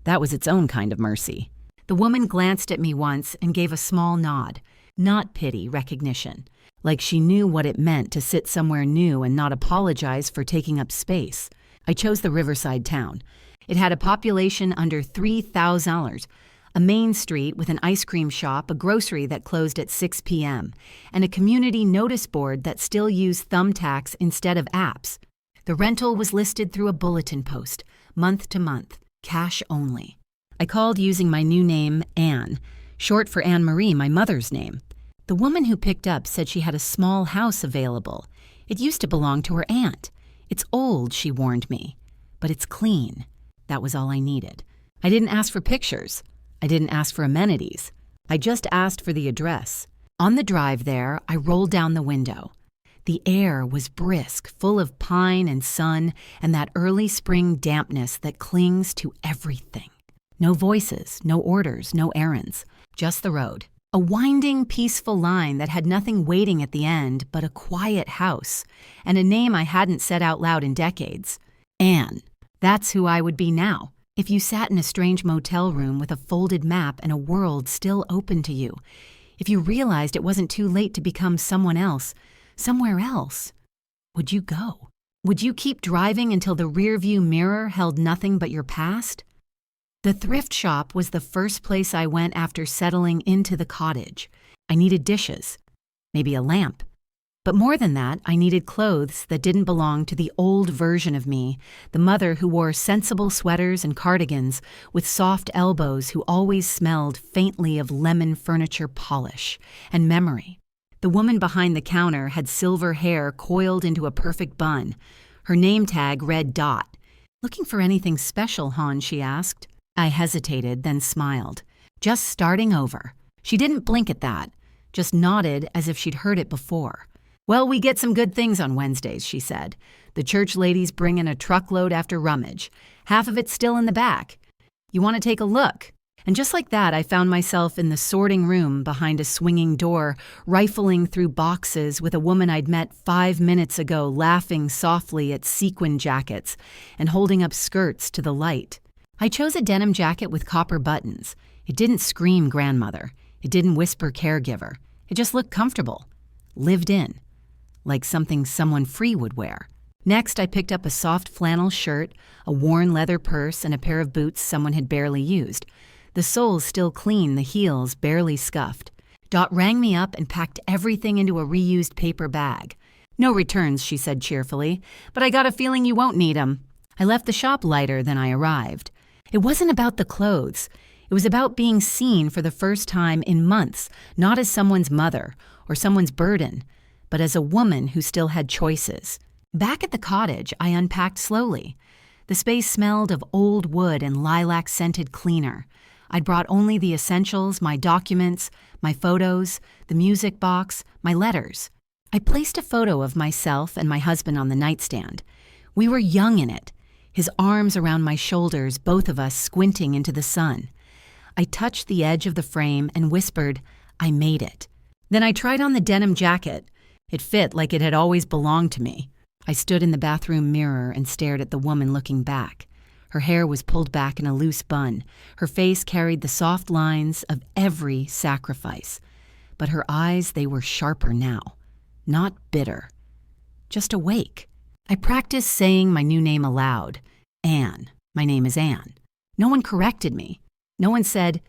That was its own kind of mercy. The woman glanced at me once and gave a small nod, not pity, recognition, like she knew what it meant to sit somewhere new and not apologize for taking up space. I chose the riverside town. It had a population under 3,000, a main street with an ice cream shop, a grocery that closed at 6 p.m., and a community notice board that still used thumbtacks instead of apps. The rental was listed through a bulletin post, month to month, cash only. I called using my new name, Anne, short for Anne Marie, my mother's name. The woman who picked up said she had a small house available. It used to belong to her aunt. It's old, she warned me, but it's clean. That was all I needed. I didn't ask for pictures. I didn't ask for amenities. I just asked for the address. On the drive there, I rolled down the window. The air was brisk, full of pine and sun and that early spring dampness that clings to everything. No voices, no orders, no errands, just the road. A winding, peaceful line that had nothing waiting at the end but a quiet house and a name I hadn't said out loud in decades. Anne. That's who I would be now. If you sat in a strange motel room with a folded map and a world still open to you, if you realized it wasn't too late to become someone else, somewhere else, would you go? Would you keep driving until the rearview mirror held nothing but your past? The thrift shop was the first place I went after settling into the cottage. I needed dishes, maybe a lamp. But more than that, I needed clothes that didn't belong to the old version of me, the mother who wore sensible sweaters and cardigans with soft elbows who always smelled faintly of lemon furniture polish and memory. The woman behind the counter had silver hair coiled into a perfect bun. Her name tag read Dot. "Looking for anything special, hon?" she asked. I hesitated, then smiled. Just starting over. She didn't blink at that, just nodded as if she'd heard it before. "Well, we get some good things on Wednesdays," she said. "The church ladies bring in a truckload after rummage. Half of it's still in the back. You want to take a look?" And just like that, I found myself in the sorting room behind a swinging door, rifling through boxes with a woman I'd met 5 minutes ago laughing softly at sequin jackets and holding up skirts to the light. I chose a denim jacket with copper buttons. It didn't scream grandmother. It didn't whisper caregiver. It just looked comfortable. Lived in. Like something someone free would wear. Next, I picked up a soft flannel shirt, a worn leather purse, and a pair of boots someone had barely used. The soles still clean, the heels barely scuffed. Dot rang me up and packed everything into a reused paper bag. "No returns," she said cheerfully, "but I got a feeling you won't need 'em." I left the shop lighter than I arrived. It wasn't about the clothes. It was about being seen for the first time in months, not as someone's mother or someone's burden, but as a woman who still had choices. Back at the cottage, I unpacked slowly. The space smelled of old wood and lilac-scented cleaner. I'd brought only the essentials, my documents, my photos, the music box, my letters. I placed a photo of myself and my husband on the nightstand. We were young in it, his arms around my shoulders, both of us squinting into the sun. I touched the edge of the frame and whispered, "I made it." Then I tried on the denim jacket. It fit like it had always belonged to me. I stood in the bathroom mirror and stared at the woman looking back. Her hair was pulled back in a loose bun. Her face carried the soft lines of every sacrifice. But her eyes, they were sharper now. Not bitter. Just awake. I practiced saying my new name aloud. Anne. My name is Anne. No one corrected me. No one said,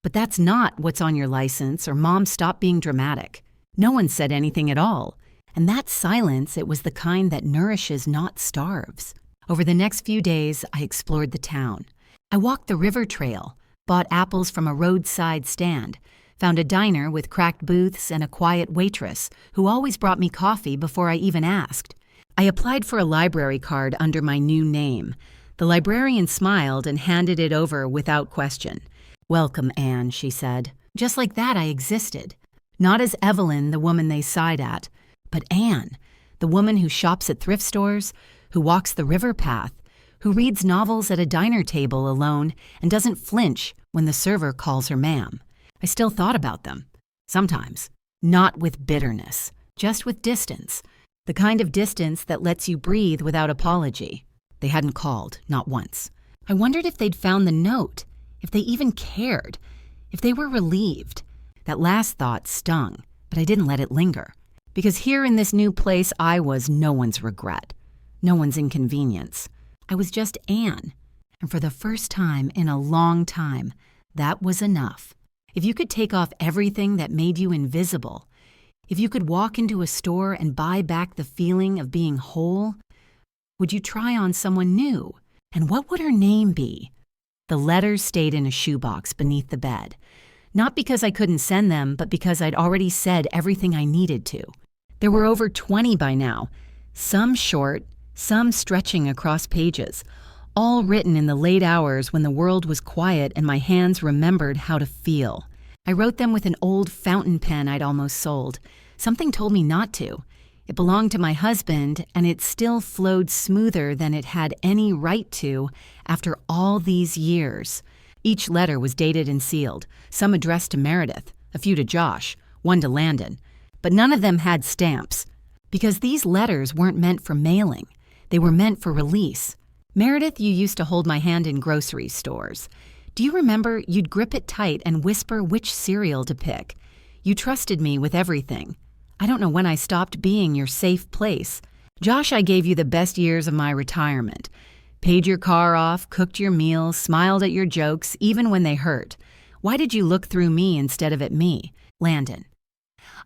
"But that's not what's on your license," or "Mom, stop being dramatic." No one said anything at all. And that silence, it was the kind that nourishes, not starves. Over the next few days, I explored the town. I walked the river trail, bought apples from a roadside stand, found a diner with cracked booths and a quiet waitress who always brought me coffee before I even asked. I applied for a library card under my new name. The librarian smiled and handed it over without question. "Welcome, Anne," she said. Just like that, I existed. Not as Evelyn, the woman they sighed at, but Anne, the woman who shops at thrift stores, who walks the river path, who reads novels at a diner table alone and doesn't flinch when the server calls her ma'am. I still thought about them. Sometimes. Not with bitterness, just with distance. The kind of distance that lets you breathe without apology. They hadn't called, not once. I wondered if they'd found the note, if they even cared, if they were relieved. That last thought stung, but I didn't let it linger. Because here in this new place, I was no one's regret, no one's inconvenience. I was just Anne. And for the first time in a long time, that was enough. If you could take off everything that made you invisible, if you could walk into a store and buy back the feeling of being whole, would you try on someone new? And what would her name be? The letters stayed in a shoebox beneath the bed. Not because I couldn't send them, but because I'd already said everything I needed to. There were over 20 by now, some short, some stretching across pages, all written in the late hours when the world was quiet and my hands remembered how to feel. I wrote them with an old fountain pen I'd almost sold. Something told me not to. It belonged to my husband, and it still flowed smoother than it had any right to after all these years. Each letter was dated and sealed, some addressed to Meredith, a few to Josh, one to Landon. But none of them had stamps, because these letters weren't meant for mailing. They were meant for release. Meredith, you used to hold my hand in grocery stores. Do you remember you'd grip it tight and whisper which cereal to pick? You trusted me with everything. I don't know when I stopped being your safe place. Josh, I gave you the best years of my retirement. Paid your car off, cooked your meals, smiled at your jokes, even when they hurt. Why did you look through me instead of at me? Landon.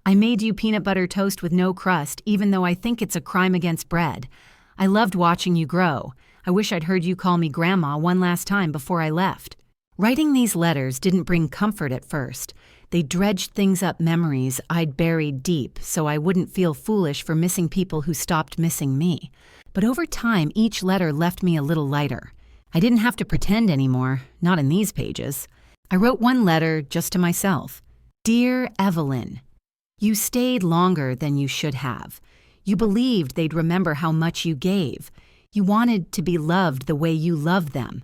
I made you peanut butter toast with no crust, even though I think it's a crime against bread. I loved watching you grow. I wish I'd heard you call me Grandma one last time before I left. Writing these letters didn't bring comfort at first. They dredged things up memories I'd buried deep so I wouldn't feel foolish for missing people who stopped missing me. But over time, each letter left me a little lighter. I didn't have to pretend anymore, not in these pages. I wrote one letter just to myself. Dear Evelyn, you stayed longer than you should have. You believed they'd remember how much you gave. You wanted to be loved the way you loved them.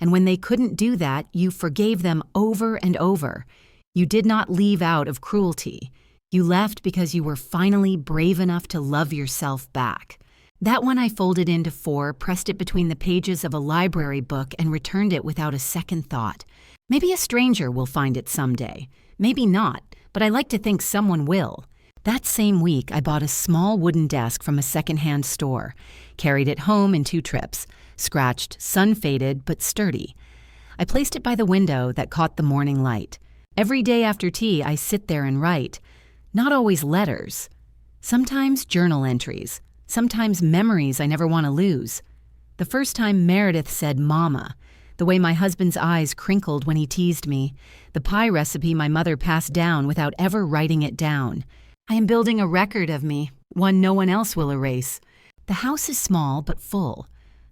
And when they couldn't do that, you forgave them over and over. You did not leave out of cruelty. You left because you were finally brave enough to love yourself back. That one I folded into 4, pressed it between the pages of a library book, and returned it without a second thought. Maybe a stranger will find it someday. Maybe not, but I like to think someone will. That same week, I bought a small wooden desk from a secondhand store, carried it home in 2 trips, scratched, sun-faded, but sturdy. I placed it by the window that caught the morning light. Every day after tea, I sit there and write. Not always letters. Sometimes journal entries. Sometimes memories I never want to lose. The first time Meredith said Mama, the way my husband's eyes crinkled when he teased me, the pie recipe my mother passed down without ever writing it down. I am building a record of me, one no one else will erase. The house is small but full.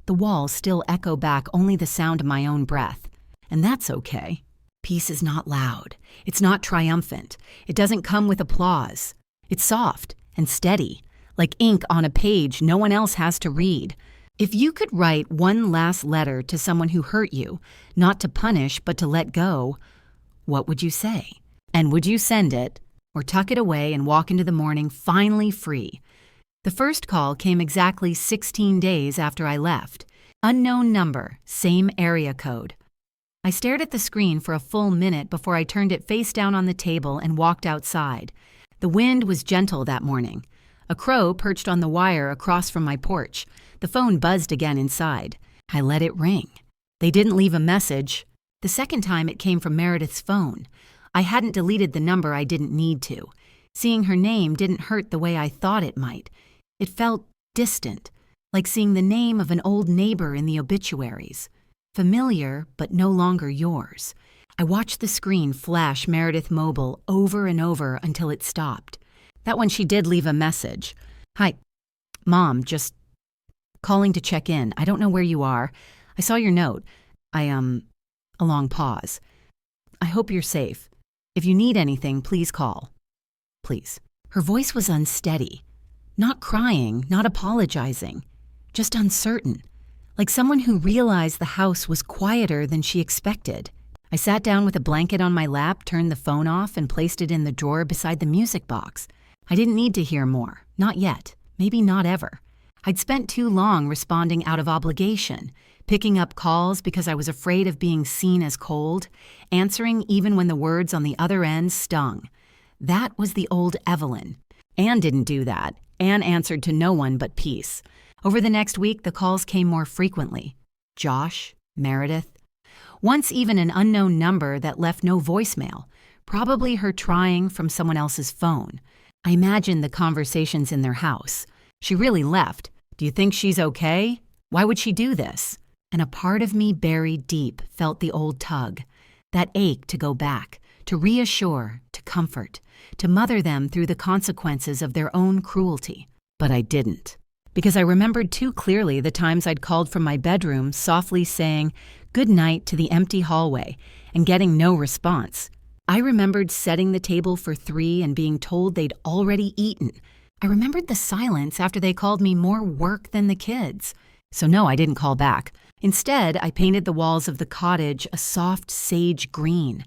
The walls still echo back only the sound of my own breath. And that's okay. Peace is not loud. It's not triumphant. It doesn't come with applause. It's soft and steady, like ink on a page no one else has to read. If you could write one last letter to someone who hurt you, not to punish but to let go, what would you say? And would you send it, or tuck it away and walk into the morning finally free? The first call came exactly 16 days after I left. Unknown number, same area code. I stared at the screen for a full minute before I turned it face down on the table and walked outside. The wind was gentle that morning. A crow perched on the wire across from my porch. The phone buzzed again inside. I let it ring. They didn't leave a message. The second time it came from Meredith's phone. I hadn't deleted the number I didn't need to. Seeing her name didn't hurt the way I thought it might. It felt distant, like seeing the name of an old neighbor in the obituaries. Familiar, but no longer yours. I watched the screen flash Meredith Mobile over and over until it stopped. That one she did leave a message. Hi, Mom, just calling to check in. I don't know where you are. I saw your note. A long pause. I hope you're safe. If you need anything, please call. Please. Her voice was unsteady. Not crying, not apologizing. just uncertain, like someone who realized the house was quieter than she expected. I sat down with a blanket on my lap, turned the phone off, and placed it in the drawer beside the music box. I didn't need to hear more, not yet, maybe not ever. I'd spent too long responding out of obligation, picking up calls because I was afraid of being seen as cold, answering even when the words on the other end stung. That was the old Evelyn. Anne didn't do that. Anne answered to no one but peace. Over the next week, the calls came more frequently. Josh, Meredith. Once even an unknown number that left no voicemail, probably her trying from someone else's phone. I imagined the conversations in their house. She really left. Do you think she's okay? Why would she do this? And a part of me buried deep felt the old tug, that ache to go back, to reassure, to comfort, to mother them through the consequences of their own cruelty. But I didn't. Because I remembered too clearly the times I'd called from my bedroom, softly saying good night to the empty hallway and getting no response. I remembered setting the table for 3 and being told they'd already eaten. I remembered the silence after they called me more work than the kids. So no, I didn't call back. Instead, I painted the walls of the cottage a soft sage green.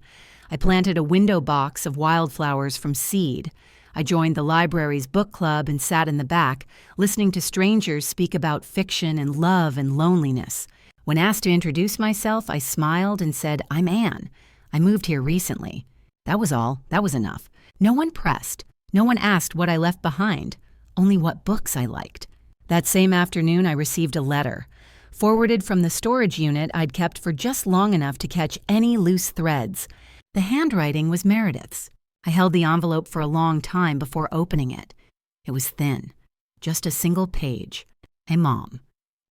I planted a window box of wildflowers from seed. I joined the library's book club and sat in the back, listening to strangers speak about fiction and love and loneliness. When asked to introduce myself, I smiled and said, "I'm Anne. I moved here recently." That was all. That was enough. No one pressed. No one asked what I left behind, only what books I liked. That same afternoon, I received a letter, forwarded from the storage unit I'd kept for just long enough to catch any loose threads. The handwriting was Meredith's. I held the envelope for a long time before opening it. It was thin, just a single page. "Hey, Mom,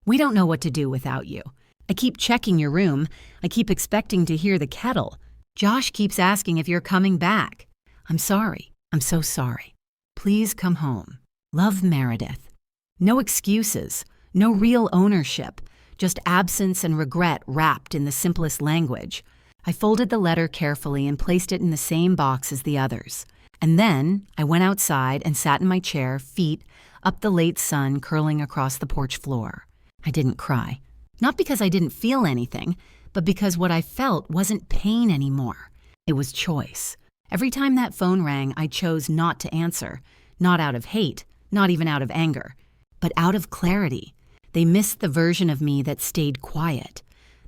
we don't know what to do without you. I keep checking your room. I keep expecting to hear the kettle. Josh keeps asking if you're coming back. I'm sorry. I'm so sorry. Please come home. Love, Meredith." No excuses, no real ownership, just absence and regret wrapped in the simplest language. I folded the letter carefully and placed it in the same box as the others. And then I went outside and sat in my chair, feet up the late sun curling across the porch floor. I didn't cry. Not because I didn't feel anything, but because what I felt wasn't pain anymore. It was choice. Every time that phone rang, I chose not to answer, not out of hate, not even out of anger, but out of clarity. They missed the version of me that stayed quiet,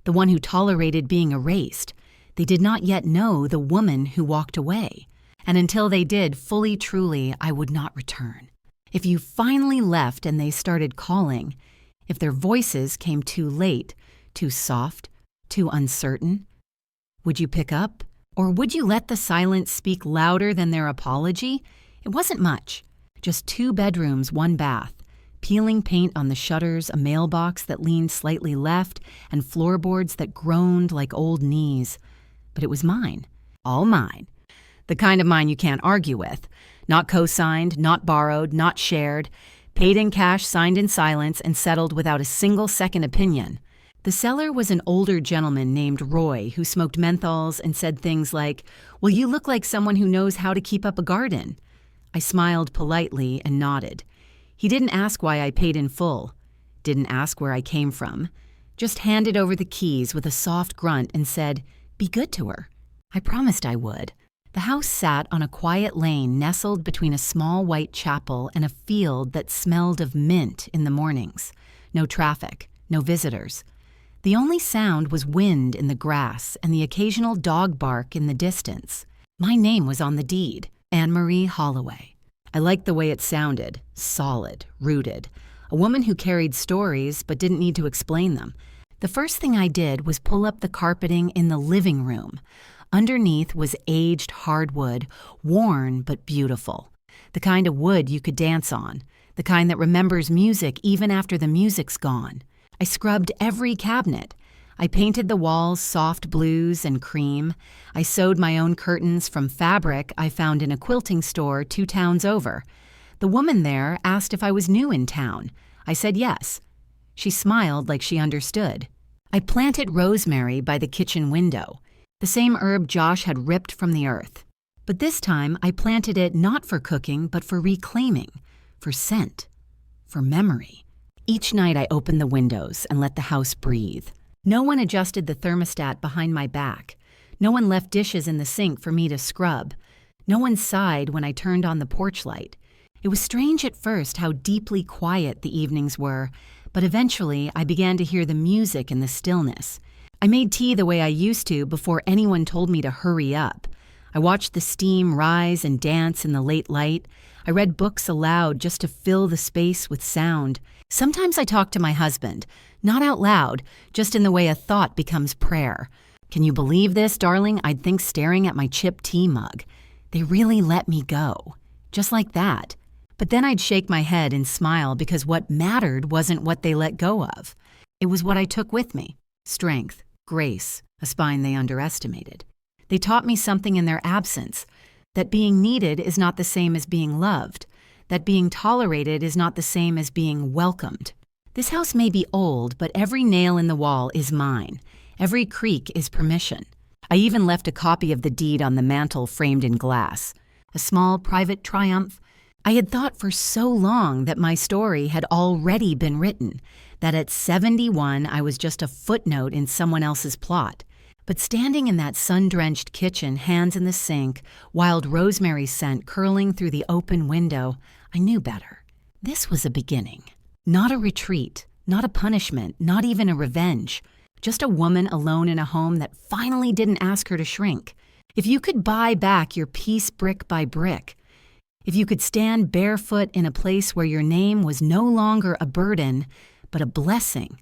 the one who tolerated being erased. They did not yet know the woman who walked away. And until they did, fully, truly, I would not return. If you finally left and they started calling, if their voices came too late, too soft, too uncertain, would you pick up? Or would you let the silence speak louder than their apology? It wasn't much. Just 2 bedrooms, 1 bath. Peeling paint on the shutters, a mailbox that leaned slightly left, and floorboards that groaned like old knees. But it was mine. All mine. The kind of mine you can't argue with. Not co-signed, not borrowed, not shared. Paid in cash, signed in silence, and settled without a single second opinion. The seller was an older gentleman named Roy who smoked menthols and said things like, "Well, you look like someone who knows how to keep up a garden." I smiled politely and nodded. He didn't ask why I paid in full. Didn't ask where I came from. Just handed over the keys with a soft grunt and said, "Be good to her." I promised I would. The house sat on a quiet lane nestled between a small white chapel and a field that smelled of mint in the mornings. No traffic, no visitors. The only sound was wind in the grass and the occasional dog bark in the distance. My name was on the deed, Anne Marie Holloway. I liked the way it sounded, solid, rooted. A woman who carried stories but didn't need to explain them. The first thing I did was pull up the carpeting in the living room. Underneath was aged hardwood, worn but beautiful. The kind of wood you could dance on. The kind that remembers music even after the music's gone. I scrubbed every cabinet. I painted the walls soft blues and cream. I sewed my own curtains from fabric I found in a quilting store 2 towns over. The woman there asked if I was new in town. I said yes. She smiled like she understood. I planted rosemary by the kitchen window, the same herb Josh had ripped from the earth. But this time I planted it not for cooking, but for reclaiming, for scent, for memory. Each night I opened the windows and let the house breathe. No one adjusted the thermostat behind my back. No one left dishes in the sink for me to scrub. No one sighed when I turned on the porch light. It was strange at first how deeply quiet the evenings were, but eventually I began to hear the music in the stillness. I made tea the way I used to before anyone told me to hurry up. I watched the steam rise and dance in the late light. I read books aloud just to fill the space with sound. Sometimes I talked to my husband, not out loud, just in the way a thought becomes prayer. Can you believe this, darling? I'd think staring at my chipped tea mug. They really let me go. Just like that. But then I'd shake my head and smile because what mattered wasn't what they let go of. It was what I took with me. Strength, grace, a spine they underestimated. They taught me something in their absence, that being needed is not the same as being loved, that being tolerated is not the same as being welcomed. This house may be old, but every nail in the wall is mine. Every creak is permission. I even left a copy of the deed on the mantel framed in glass. A small private triumph. I had thought for so long that my story had already been written, that at 71 I was just a footnote in someone else's plot. But standing in that sun-drenched kitchen, hands in the sink, wild rosemary scent curling through the open window, I knew better. This was a beginning. Not a retreat, not a punishment, not even a revenge. Just a woman alone in a home that finally didn't ask her to shrink. If you could buy back your peace brick by brick, if you could stand barefoot in a place where your name was no longer a burden, but a blessing,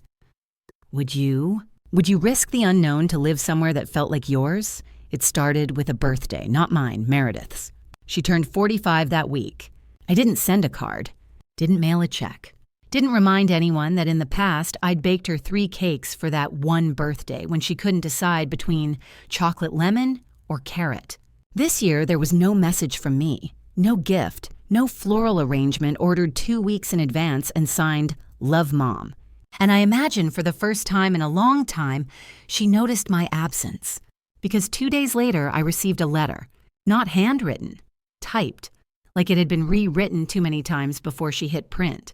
would you? Would you risk the unknown to live somewhere that felt like yours? It started with a birthday, not mine, Meredith's. She turned 45 that week. I didn't send a card, didn't mail a check, didn't remind anyone that in the past I'd baked her 3 cakes for that one birthday when she couldn't decide between chocolate lemon or carrot. This year there was no message from me, no gift, no floral arrangement ordered 2 weeks in advance and signed, Love Mom. And I imagine for the first time in a long time, she noticed my absence. Because 2 days later, I received a letter, not handwritten, typed, like it had been rewritten too many times before she hit print.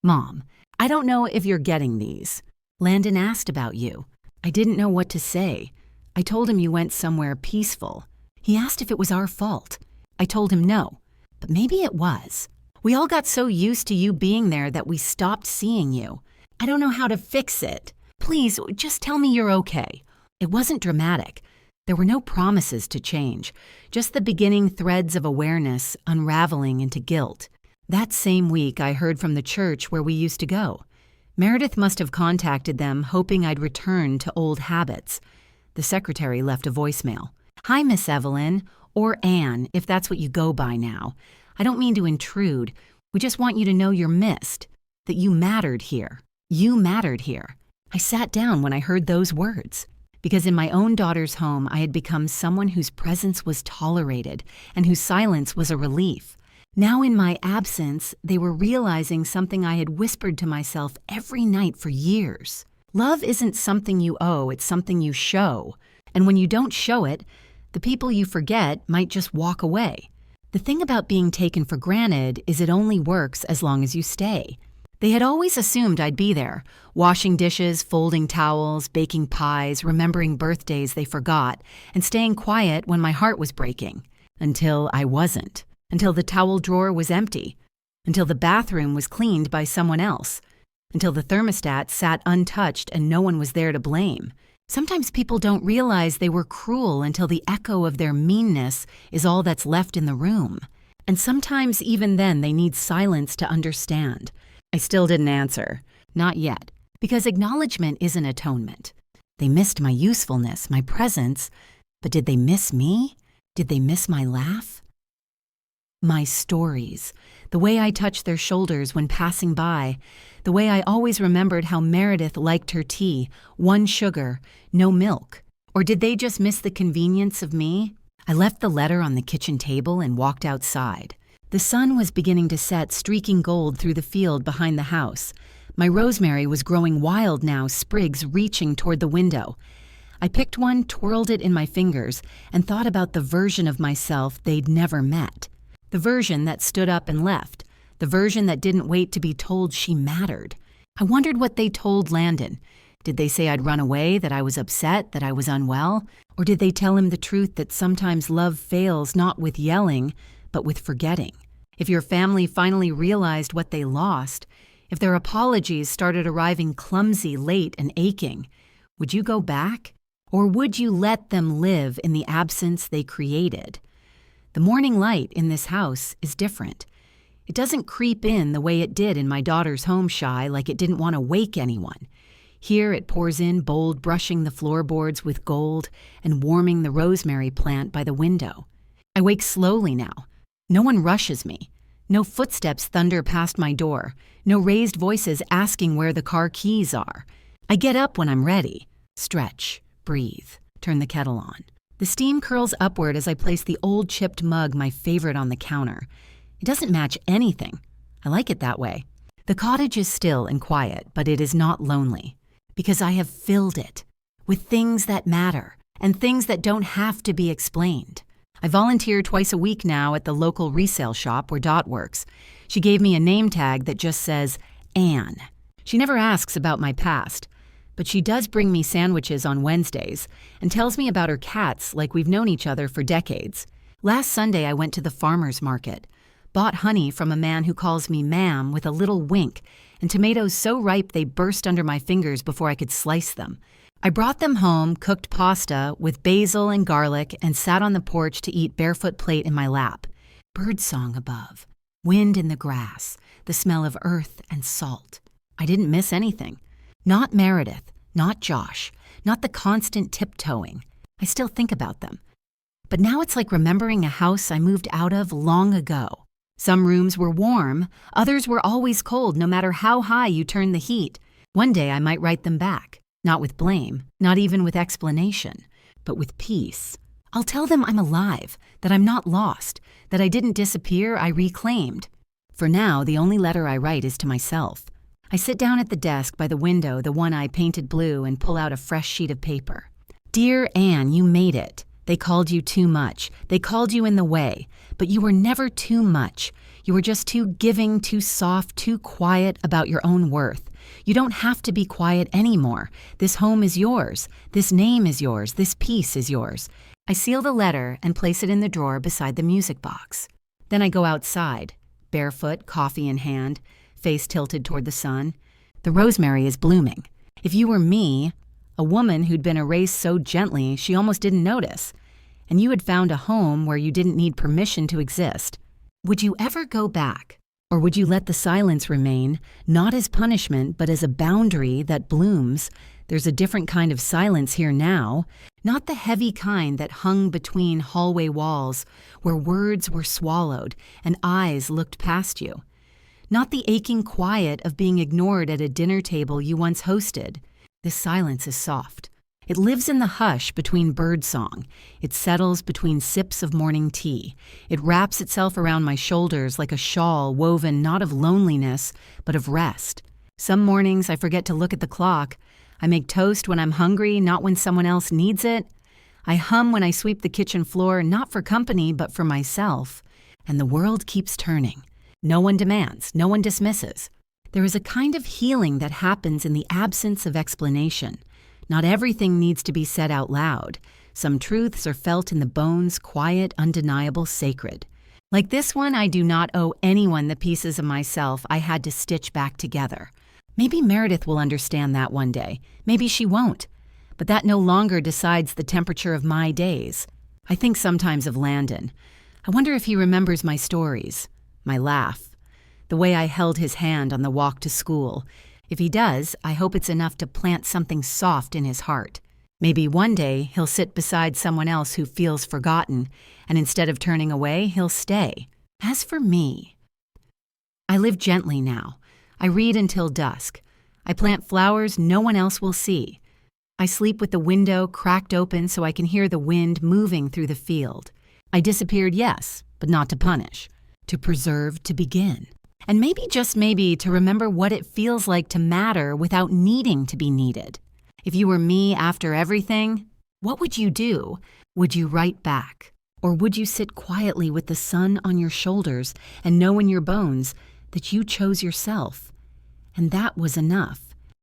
Mom, I don't know if you're getting these. Landon asked about you. I didn't know what to say. I told him you went somewhere peaceful. He asked if it was our fault. I told him no, but maybe it was. We all got so used to you being there that we stopped seeing you. I don't know how to fix it. Please, just tell me you're okay. It wasn't dramatic. There were no promises to change, just the beginning threads of awareness unraveling into guilt. That same week, I heard from the church where we used to go. Meredith must have contacted them, hoping I'd return to old habits. The secretary left a voicemail. Hi, Miss Evelyn, or Anne, if that's what you go by now. I don't mean to intrude. We just want you to know you're missed, that you mattered here. You mattered here. I sat down when I heard those words, because in my own daughter's home, I had become someone whose presence was tolerated and whose silence was a relief. Now in my absence, they were realizing something I had whispered to myself every night for years. Love isn't something you owe, it's something you show. And when you don't show it, the people you forget might just walk away. The thing about being taken for granted is it only works as long as you stay. They had always assumed I'd be there, washing dishes, folding towels, baking pies, remembering birthdays they forgot, and staying quiet when my heart was breaking. Until I wasn't. Until the towel drawer was empty. Until the bathroom was cleaned by someone else. Until the thermostat sat untouched and no one was there to blame. Sometimes people don't realize they were cruel until the echo of their meanness is all that's left in the room. And sometimes even then they need silence to understand. I still didn't answer. Not yet. Because acknowledgement isn't atonement. They missed my usefulness, my presence, but did they miss me? Did they miss my laugh? My stories, the way I touched their shoulders when passing by, the way I always remembered how Meredith liked her tea, 1 sugar, no milk. Or did they just miss the convenience of me? I left the letter on the kitchen table and walked outside. The sun was beginning to set, streaking gold through the field behind the house. My rosemary was growing wild now, sprigs reaching toward the window. I picked one, twirled it in my fingers, and thought about the version of myself they'd never met. The version that stood up and left. The version that didn't wait to be told she mattered. I wondered what they told Landon. Did they say I'd run away, that I was upset, that I was unwell? Or did they tell him the truth that sometimes love fails not with yelling, but with forgetting? If your family finally realized what they lost, if their apologies started arriving clumsy, late, and aching, would you go back? Or would you let them live in the absence they created? The morning light in this house is different. It doesn't creep in the way it did in my daughter's home, Shy, like it didn't want to wake anyone. Here it pours in bold, brushing the floorboards with gold and warming the rosemary plant by the window. I wake slowly now. No one rushes me. No footsteps thunder past my door. No raised voices asking where the car keys are. I get up when I'm ready. Stretch, breathe, turn the kettle on. The steam curls upward as I place the old chipped mug, my favorite, on the counter. It doesn't match anything. I like it that way. The cottage is still and quiet, but it is not lonely. Because I have filled it with things that matter and things that don't have to be explained. I volunteer twice a week now at the local resale shop where Dot works. She gave me a name tag that just says Anne. She never asks about my past, but she does bring me sandwiches on Wednesdays and tells me about her cats like we've known each other for decades. Last Sunday I went to the farmer's market, bought honey from a man who calls me ma'am with a little wink, and tomatoes so ripe they burst under my fingers before I could slice them. I brought them home, cooked pasta with basil and garlic, and sat on the porch to eat barefoot plate in my lap. Birdsong above, wind in the grass, the smell of earth and salt. I didn't miss anything. Not Meredith, not Josh, not the constant tiptoeing. I still think about them. But now it's like remembering a house I moved out of long ago. Some rooms were warm, others were always cold no matter how high you turned the heat. One day I might write them back, not with blame, not even with explanation, but with peace. I'll tell them I'm alive, that I'm not lost, that I didn't disappear, I reclaimed. For now, the only letter I write is to myself. I sit down at the desk by the window, the one I painted blue, and pull out a fresh sheet of paper. Dear Anne, you made it. They called you too much. They called you in the way. But you were never too much. You were just too giving, too soft, too quiet about your own worth. You don't have to be quiet anymore. This home is yours. This name is yours. This peace is yours. I seal the letter and place it in the drawer beside the music box. Then I go outside, barefoot, coffee in hand, face tilted toward the sun. The rosemary is blooming. If you were me, a woman who'd been erased so gently she almost didn't notice, and you had found a home where you didn't need permission to exist, would you ever go back? Or would you let the silence remain, not as punishment, but as a boundary that blooms? There's a different kind of silence here now, not the heavy kind that hung between hallway walls where words were swallowed and eyes looked past you. Not the aching quiet of being ignored at a dinner table you once hosted. This silence is soft. It lives in the hush between birdsong. It settles between sips of morning tea. It wraps itself around my shoulders like a shawl woven not of loneliness, but of rest. Some mornings I forget to look at the clock. I make toast when I'm hungry, not when someone else needs it. I hum when I sweep the kitchen floor, not for company, but for myself. And the world keeps turning. No one demands, no one dismisses. There is a kind of healing that happens in the absence of explanation. Not everything needs to be said out loud. Some truths are felt in the bones, quiet, undeniable, sacred. Like this one, I do not owe anyone the pieces of myself I had to stitch back together. Maybe Meredith will understand that one day. Maybe she won't. But that no longer decides the temperature of my days. I think sometimes of Landon. I wonder if he remembers my stories, my laugh, the way I held his hand on the walk to school. If he does, I hope it's enough to plant something soft in his heart. Maybe one day he'll sit beside someone else who feels forgotten, and instead of turning away, he'll stay. As for me, I live gently now. I read until dusk. I plant flowers no one else will see. I sleep with the window cracked open so I can hear the wind moving through the field. I disappeared, yes, but not to punish. To preserve, to begin. And maybe, just maybe, to remember what it feels like to matter without needing to be needed. If you were me after everything, what would you do? Would you write back? Or would you sit quietly with the sun on your shoulders and know in your bones that you chose yourself? and that was enough.